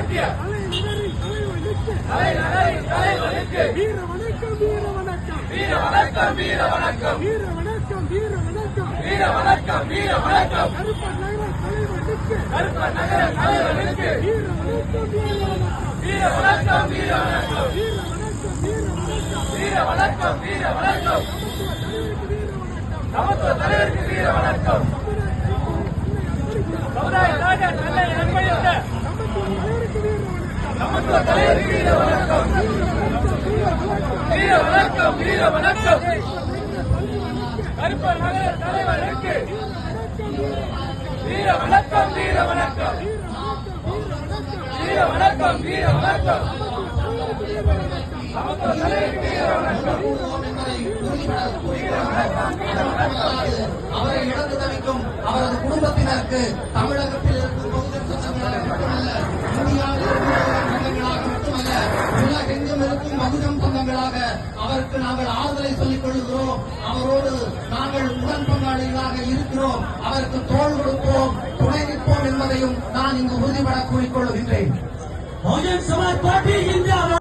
முழக்கிய தலைவனுக்கு வீர வணக்கம் வீர வணக்கம் வீர வணக்கம் வீர வணக்கம் வீர வணக்கம் வீர வணக்கம் வீர வணக்கம் வீர வணக்கம் கருப்ப நகர தலைவனுக்கு வீர வணக்கம் வீர வணக்கம் வீர வணக்கம் வீர வணக்கம் சமத்துவ தலைவருக்கு வீர வணக்கம் சமுதாய ராஜா நல்ல நன்மையுள்ள சமத்துவ தலைவருக்கு வீர வணக்கம் வீர வணக்கம் வீர வணக்கம் கருப்ப நகர தலைவருக்கு வீர வணக்கம் வீர வணக்கம் வீர வணக்கம் வீர வணக்கம் சமத்துவ தலைவருக்கு வீர வணக்கம் அவரை இழந்து தவிக்கும் அவரது குடும்பத்தினருக்கு தமிழகத்தில் இருக்கும் மட்டுமல்ல இந்தியாவில் சொந்தங்களாக மட்டுமல்ல உலகெங்கும் இருக்கும் மகுடம் சொந்தங்களாக அவருக்கு நாங்கள் ஆறுதலை சொல்லிக் கொள்கிறோம். அவரோடு நாங்கள் உடன் பங்காளிகளாக இருக்கிறோம். அவருக்கு தோள் கொடுப்போம், துணை நிற்போம் என்பதையும் நான் இங்கு உறுதிபட கூறிக்கொள்கின்றேன்.